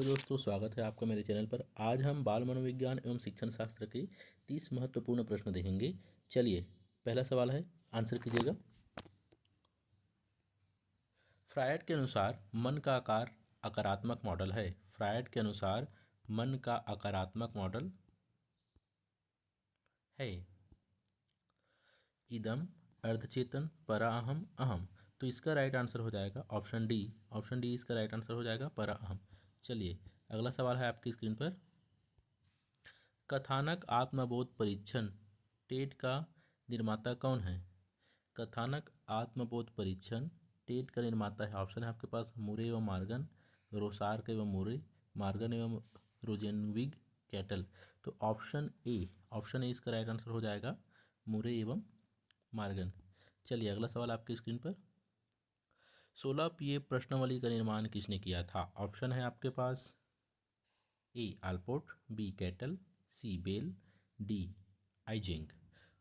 तो दोस्तों, स्वागत है आपका मेरे चैनल पर। आज हम बाल मनोविज्ञान एवं शिक्षण शास्त्र के 30 महत्वपूर्ण प्रश्न देखेंगे। चलिए, पहला सवाल है, आंसर कीजिएगा। फ्रायड के अनुसार मन का आकार आकारात्मक मॉडल है। फ्रायड के अनुसार मन का आकारात्मक मॉडल है इदम, अर्धचेतन, परा अहम, अहम। तो इसका राइट आंसर हो जाएगा ऑप्शन डी। ऑप्शन डी इसका राइट आंसर हो जाएगा, परा अहम। चलिए, अगला सवाल है आपकी स्क्रीन पर। कथानक आत्मबोध परीक्षण टेट का निर्माता कौन है? कथानक आत्मबोध परीक्षण टेट का निर्माता है। ऑप्शन है आपके पास मुरे एवं मार्गन, रोसार्क एवं मुरे, मार्गन एवं रोजेनविग, कैटल। तो ऑप्शन ए इसका राइट आंसर हो जाएगा, मुरे एवं मार्गन। चलिए, अगला सवाल आपकी स्क्रीन पर। 16 PA प्रश्नावली का निर्माण किसने किया था? ऑप्शन है आपके पास ए आल्पोर्ट, बी कैटल, सी बेल, डी आइजेंक।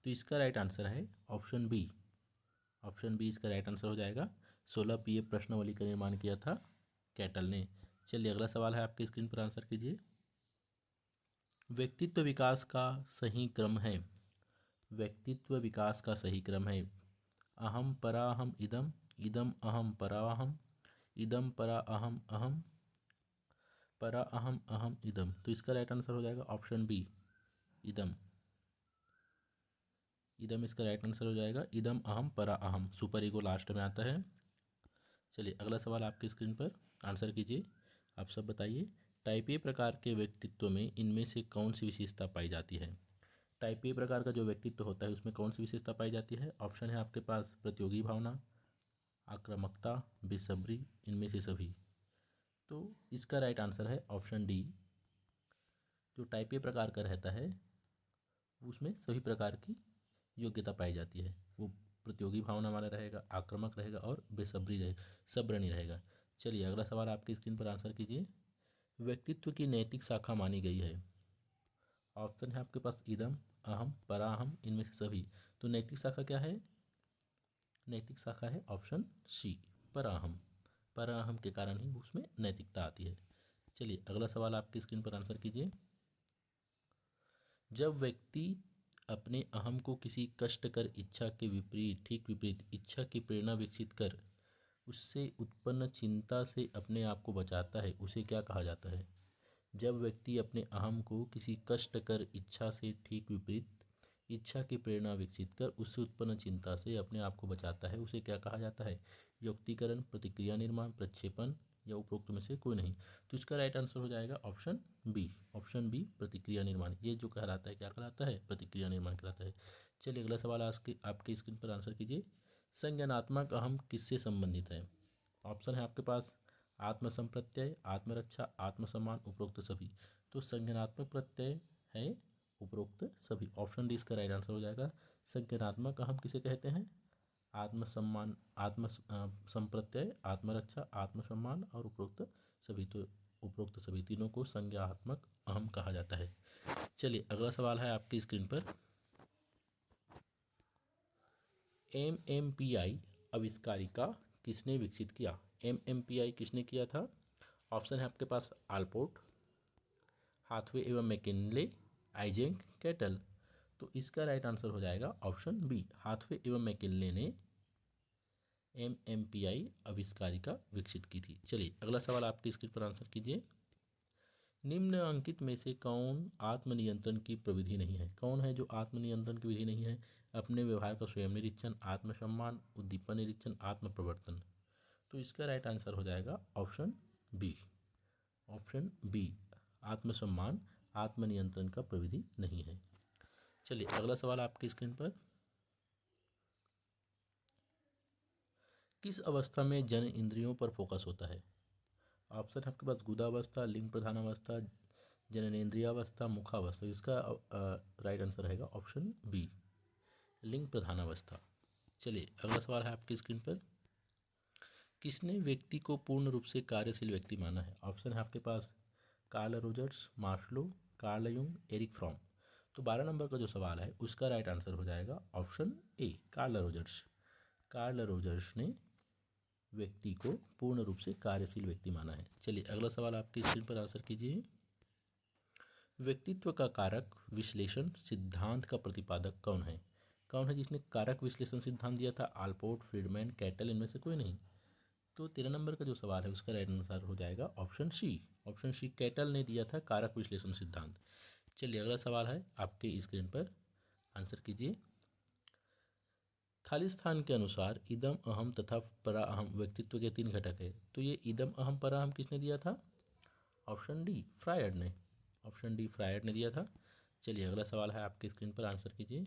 तो इसका राइट आंसर है ऑप्शन बी। ऑप्शन बी इसका राइट आंसर हो जाएगा। 16 PA प्रश्नावली का निर्माण किया था कैटल ने। चलिए, अगला सवाल है आपकी स्क्रीन पर, आंसर कीजिए। व्यक्तित्व विकास का सही क्रम है। व्यक्तित्व विकास का सही क्रम है अहम पराहम इदम, इदम अहम पराहम, इदम परा अहम अहम, परा अहम अहम इदम। तो इसका राइट आंसर हो जाएगा ऑप्शन बी, इदम। इदम इसका राइट आंसर हो जाएगा, इदम अहम परा अहम। सुपर ईगो लास्ट में आता है। चलिए, अगला सवाल आपकी स्क्रीन पर, आंसर कीजिए। आप सब बताइए, टाइप ए प्रकार के व्यक्तित्व में इनमें से कौन सी विशेषता पाई जाती है? टाइप ए प्रकार का जो व्यक्तित्व होता है उसमें कौन सी विशेषता पाई जाती है? ऑप्शन है आपके पास प्रतियोगी भावना, आक्रामकता, बेसब्री, इनमें से सभी। तो इसका राइट आंसर है ऑप्शन डी। जो टाइप ए प्रकार का रहता है उसमें सभी प्रकार की योग्यता पाई जाती है। वो प्रतियोगी भावना वाला रहेगा, आक्रामक रहेगा और बेसब्री रहेगा, सब्र नहीं रहेगा। चलिए, अगला सवाल आपकी स्क्रीन पर, आंसर कीजिए। व्यक्तित्व की नैतिक शाखा मानी गई है। ऑप्शन है आपके पास इदम, अहम, पराहम, इनमें से सभी। तो नैतिक शाखा क्या है? नैतिक शाखा है ऑप्शन सी, पराहम। पराहम के कारण ही उसमें नैतिकता आती है। चलिए, अगला सवाल आपकी स्क्रीन पर, आंसर कीजिए। जब व्यक्ति अपने अहम को किसी कष्टकर इच्छा के विपरीत, ठीक विपरीत इच्छा की प्रेरणा विकसित कर उससे उत्पन्न चिंता से अपने आप को बचाता है, उसे क्या कहा जाता है? जब व्यक्ति अपने अहम को किसी कष्टकर इच्छा से ठीक विपरीत इच्छा की प्रेरणा विकसित कर उससे उत्पन्न चिंता से अपने आप को बचाता है, उसे क्या कहा जाता है? युक्तिकरण, प्रतिक्रिया निर्माण, प्रक्षेपण या उपरोक्त में से कोई नहीं। तो इसका राइट आंसर हो जाएगा ऑप्शन बी। ऑप्शन बी, प्रतिक्रिया निर्माण। ये जो कहलाता है, क्या कहलाता है? प्रतिक्रिया निर्माण कहलाता है। चलिए, अगला सवाल आपके स्क्रीन पर, आंसर कीजिए। संज्ञानात्मक अहम किससे संबंधित है? ऑप्शन है आपके पास आत्मसंप्रत्यय, आत्मरक्षा, आत्मसम्मान, उपरोक्त सभी। तो संज्ञानात्मक प्रत्यय है उपरोक्त सभी। ऑप्शन डी इसका राइट आंसर हो जाएगा। संज्ञानात्मक अहम किसे कहते हैं? आत्मसम्मान, संप्रत्यय, आत्मरक्षा, आत्मसम्मान और उपरोक्त सभी। तो उपरोक्त सभी तीनों को संज्ञानात्मक अहम कहा जाता है। चलिए, अगला सवाल है आपकी स्क्रीन पर। MMPI आविष्कारिका किसने विकसित किया? MMPI किसने किया था? ऑप्शन है आपके पास आल्पोर्ट, हाथवे एवं मैकिन्ले, आइजेंक, कैटल। तो इसका राइट आंसर हो जाएगा ऑप्शन बी, हाथवे एवं मैकिन्ले ने MMPI आविष्कारिका विकसित की थी। चलिए, अगला सवाल आपकी स्क्रीन पर, आंसर कीजिए। निम्नलिखित में से कौन आत्मनियंत्रण की प्रविधि नहीं है? कौन है जो आत्मनियंत्रण की विधि नहीं है? अपने व्यवहार का स्वयं निरीक्षण, आत्मसम्मान, उद्दीपन निरीक्षण, आत्म प्रवर्तन। तो इसका राइट आंसर हो जाएगा ऑप्शन बी। ऑप्शन बी, आत्मसम्मान आत्मनियंत्रण का प्रविधि नहीं है। चलिए, अगला सवाल आपकी स्क्रीन पर। किस अवस्था में जन इंद्रियों पर फोकस होता है? ऑप्शन है आपके पास गुदावस्था, लिंग प्रधान अवस्था, जननेन्द्रिय अवस्था, मुखावस्था। इसका राइट आंसर रहेगा ऑप्शन बी, लिंग प्रधान अवस्था। चलिए, अगला सवाल है आपकी स्क्रीन पर। किसने व्यक्ति को पूर्ण रूप से कार्यशील व्यक्ति माना है? ऑप्शन है आपके पास Carl Rogers, Maslow, Carl Jung, Erich Fromm. तो 12 नंबर का जो सवाल है उसका राइट आंसर हो जाएगा option A, Carl Rogers. Carl Rogers ने व्यक्ति को पूर्ण रूप से कार्यशील व्यक्ति माना है। चलिए अगला सवाल आपकी स्क्रीन पर आंसर कीजिए। व्यक्तित्व का कारक विश्लेषण सिद्धांत का प्रतिपादक कौन है? कौन है जिसने कारक विश्लेषण सिद्धांत दिया था? आल्पोर्ट, फ्रीडमैन, कैटल, इनमें से कोई नहीं। तो 13 नंबर का जो सवाल है उसका राइट आंसर हो जाएगा option C. Option C Cattell ने दिया था कारक विश्लेषण सिद्धांत। चलिए अगला सवाल है आपके स्क्रीन पर, आंसर कीजिए। खालिस्तान के अनुसार इदम अहम तथा परा अहम व्यक्तित्व के 3 घटक है। तो ये इदम अहम परा अहम किसने दिया था? ऑप्शन डी फ्रायड ने। ऑप्शन डी फ्रायड ने दिया था। चलिए अगला सवाल है आपकी स्क्रीन पर, आंसर कीजिए।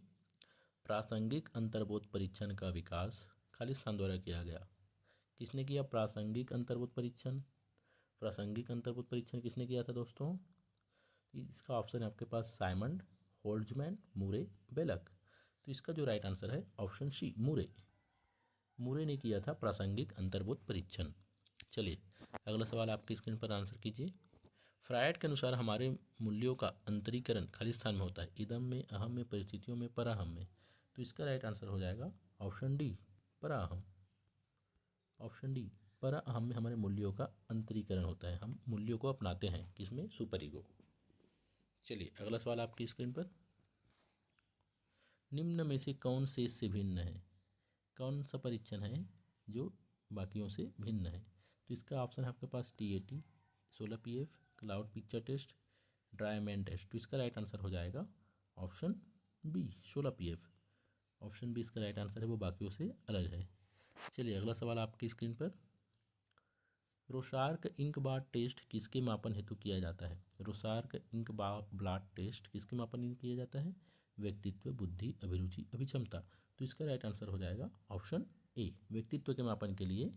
प्रासंगिक अंतर्बोध परीक्षण का विकास खालिस्तान द्वारा किया गया। किसने किया प्रासंगिक अंतर्बोध परीक्षण? प्रासंगिक अंतर्बोध परीक्षण किसने किया था दोस्तों? इसका ऑप्शन है आपके पास साइमंड, होल्ट्जमैन, मूरे, बेलक। तो इसका जो राइट आंसर है ऑप्शन सी मूरे। मूरे ने किया था प्रासंगिक अंतर्बोध परीक्षण। चलिए अगला सवाल आपकी स्क्रीन पर, आंसर कीजिए। फ्रायड के अनुसार हमारे मूल्यों का अंतरीकरण खालिस्तान में होता है। इदम में, अहम में, परिस्थितियों में, पराहम में। तो इसका राइट आंसर हो जाएगा ऑप्शन डी पराहम। ऑप्शन डी पराहम में हमारे मूल्यों का अंतरीकरण होता है। हम मूल्यों को अपनाते हैं किसमें? Super ego. चलिए अगला सवाल आपकी स्क्रीन पर। निम्न में से कौन शेष से भिन्न है? कौन सा परीक्षण है जो बाकियों से भिन्न है? तो इसका ऑप्शन है आपके पास TAT, 16 PF, cloud picture test, dry man test. तो इसका राइट आंसर हो जाएगा option B 16 PF। Option B इसका राइट आंसर है, वो बाकियों से अलग है। चलिए अगला सवाल आपकी स्क्रीन पर। रोशार्क इंक ब्लड टेस्ट किसके मापन हेतु किया जाता है? रोशार्क इंक ब्लड टेस्ट किसके मापन हेतु किया जाता है? व्यक्तित्व, बुद्धि, अभिरुचि, अभिक्षमता। तो इसका राइट आंसर हो जाएगा ऑप्शन ए। व्यक्तित्व के मापन के लिए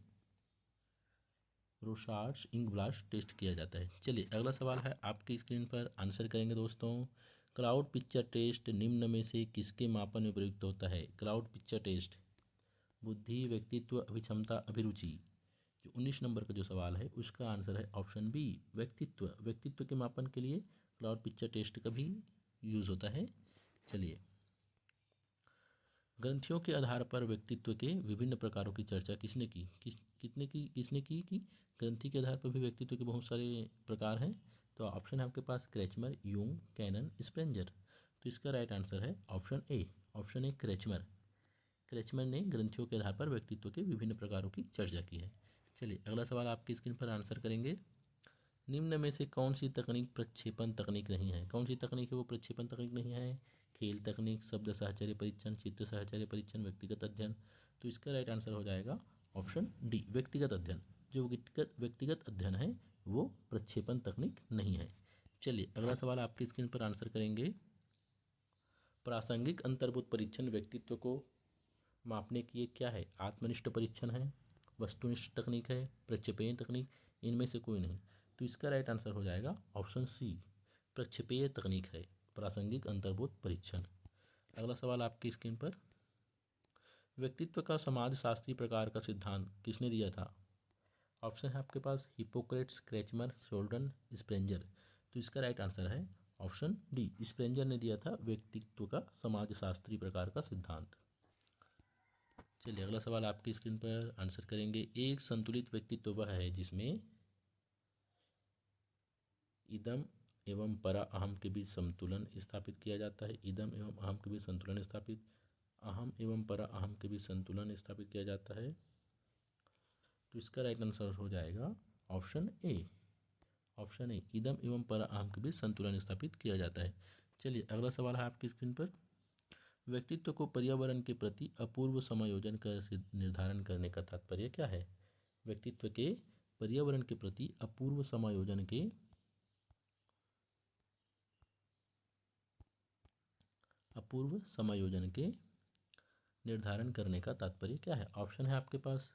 रोशार्क इंक ब्लड टेस्ट किया जाता है। चलिए अगला सवाल है आपकी स्क्रीन पर, आंसर करेंगे दोस्तों। क्लाउड पिक्चर टेस्ट निम्न में से किसके मापन में प्रयुक्त होता है? क्लाउड पिक्चर टेस्ट बुद्धि, व्यक्तित्व, अभिक्षमता, अभिरुचि। जो 19 नंबर का जो सवाल है उसका आंसर है ऑप्शन बी व्यक्तित्व। व्यक्तित्व के मापन के लिए क्लाउड पिक्चर टेस्ट का भी यूज़ होता है। चलिए ग्रंथियों के आधार पर व्यक्तित्व के विभिन्न प्रकारों की चर्चा किसने की? किसने की कि ग्रंथि के आधार पर भी व्यक्तित्व के बहुत सारे प्रकार हैं। तो ऑप्शन है आपके पास क्रेचमर, यूंग, कैनन, स्प्रेंजर। तो इसका राइट आंसर है option A. Option A Kretschmer. Kretschmer ने ग्रंथियों के आधार पर व्यक्तित्व के विभिन्न प्रकारों की चर्चा की है। चलिए अगला सवाल आपकी स्क्रीन पर, आंसर करेंगे। निम्न में से कौन सी तकनीक प्रक्षेपण तकनीक नहीं है? कौन सी तकनीक है वो प्रक्षेपण तकनीक नहीं है? खेल तकनीक, शब्द साहचर्य परीक्षण, चित्र साहचर्य परीक्षण, व्यक्तिगत अध्ययन। तो इसका राइट आंसर हो जाएगा ऑप्शन डी व्यक्तिगत अध्ययन। जो व्यक्तिगत अध्ययन है वो प्रक्षेपण तकनीक नहीं है। चलिए अगला सवाल आपकी स्क्रीन पर, आंसर करेंगे। प्रासंगिक अंतर्बोध परीक्षण व्यक्तित्व को मापने की ये क्या है? आत्मनिष्ठ परीक्षण है, वस्तुनिष्ठ तकनीक है, प्रक्षेपीय तकनीक, इनमें से कोई नहीं। तो इसका राइट आंसर हो जाएगा ऑप्शन सी प्रक्षेपीय तकनीक है प्रासंगिक अंतर्बोध परीक्षण। अगला सवाल आपकी स्क्रीन पर। व्यक्तित्व का समाज शास्त्रीय प्रकार का सिद्धांत किसने दिया था? ऑप्शन है आपके पास हिपोक्रेट्स, क्रेचमर, शोल्डन, स्प्रेंजर। तो इसका राइट आंसर है ऑप्शन डी स्प्रेंजर ने दिया था व्यक्तित्व का समाज शास्त्रीय प्रकार का सिद्धांत। चलिए अगला सवाल आपकी स्क्रीन पर, आंसर करेंगे। एक संतुलित व्यक्तित्व वह है जिसमें इदम एवं परा अहम के बीच संतुलन स्थापित किया जाता है। इदम एवं अहम के बीच संतुलन स्थापित, अहम एवं परा अहम के बीच संतुलन स्थापित किया जाता है। तो इसका राइट आंसर हो जाएगा ऑप्शन ए। ऑप्शन ए इदम एवं परा अहम के बीच संतुलन स्थापित किया जाता है। चलिए अगला सवाल है आपकी स्क्रीन पर। व्यक्तित्व को पर्यावरण के प्रति अपूर्व समायोजन का निर्धारण करने का तात्पर्य क्या है? व्यक्तित्व के पर्यावरण के प्रति अपूर्व समायोजन के निर्धारण करने का तात्पर्य क्या है? ऑप्शन है आपके पास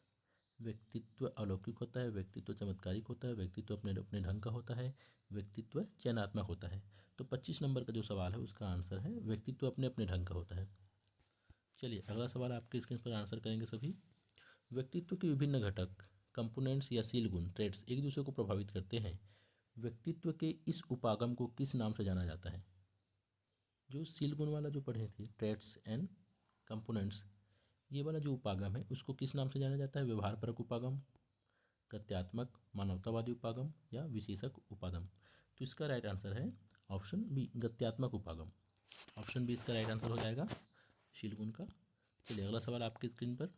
व्यक्तित्व अलौकिक होता है, व्यक्तित्व चमत्कारिक होता है, व्यक्तित्व अपने अपने ढंग का होता है, व्यक्तित्व चयनात्मक होता है। तो 25 नंबर का जो सवाल है उसका आंसर है व्यक्तित्व अपने अपने ढंग का होता है। चलिए अगला सवाल आपके स्क्रीन पर, आंसर करेंगे सभी। व्यक्तित्व के विभिन्न घटक कंपोनेंट्स या सील गुण ट्रेड्स एक दूसरे को प्रभावित करते हैं। व्यक्तित्व के इस उपागम को किस नाम से जाना जाता है? जो सील गुण वाला जो पढ़े थे ट्रेड्स एंड कंपोनेंट्स, ये वाला जो उपागम है उसको किस नाम से जाना जाता है? व्यवहारपरक उपागम, तथ्यात्मक मानवतावादी उपागम या विशेषक उपागम। तो इसका राइट आंसर है ऑप्शन बी, गत्यात्मक उपागम। ऑप्शन बी इसका राइट आंसर हो जाएगा शीलगुण का। चलिए अगला सवाल आपकी स्क्रीन पर।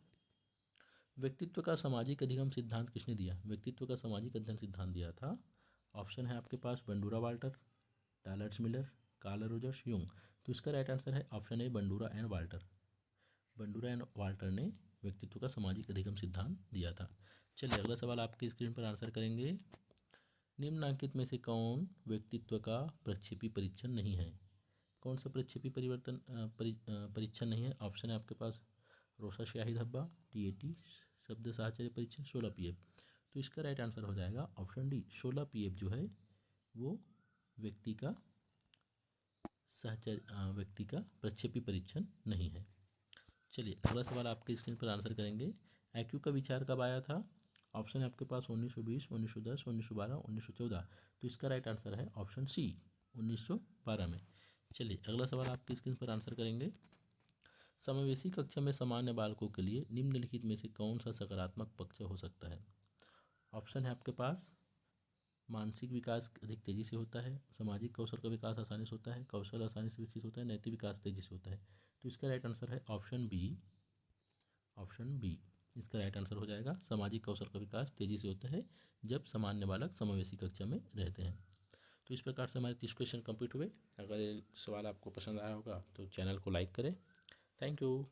व्यक्तित्व का सामाजिक अधिगम सिद्धांत किसने दिया? व्यक्तित्व का सामाजिक अध्ययन सिद्धांत दिया था। ऑप्शन है आपके पास Bandura Walter, Dollard Miller, Carl Rogers, Jung. तो इसका राइट आंसर है option A, Bandura and Walter. Bandura and Walter ने व्यक्तित्व का सामाजिक अधिगम सिद्धांत दिया था। चलिए अगला सवाल आपकी स्क्रीन पर आंसर करेंगे। निम्नलिखित में से कौन व्यक्तित्व का प्रक्षेपी परीक्षण नहीं है? कौन सा प्रक्षेपी परीक्षण नहीं है? ऑप्शन है आपके पास रोसा स्याही धब्बा, टीएटी शब्द साहचर्य परीक्षण, 16 पीएफ। तो इसका राइट आंसर हो जाएगा ऑप्शन डी, 16 पीएफ जो है वो व्यक्ति का प्रक्षेपी परीक्षण नहीं है। चलिए अगला सवाल आपके स्क्रीन पर आंसर करेंगे। IQ का विचार कब आया था? ऑप्शन है आपके पास 1920, 1910, 1912, 1914। तो इसका राइट आंसर है ऑप्शन सी, 1912 में। चलिए अगला सवाल आपकी स्क्रीन पर आंसर करेंगे। समावेशी कक्षा में सामान्य बालकों के लिए निम्नलिखित में से कौन सा सकारात्मक पक्ष हो सकता है? ऑप्शन है आपके पास मानसिक विकास अधिक तेजी से होता है, सामाजिक कौशल का विकास आसानी से होता है, कौशल आसानी से विकसित होता है, नैतिक विकास तेजी से होता है। तो इसका राइट आंसर है ऑप्शन बी। ऑप्शन बी इसका राइट आंसर हो जाएगा। सामाजिक कौशल का विकास तेजी से होता है जब सामान्य बालक समावेशी कक्षा में रहते हैं। तो इस प्रकार से हमारे 30 क्वेश्चन कंप्लीट हुए। अगर ये सवाल आपको पसंद आया होगा तो चैनल को लाइक करें। Thank you.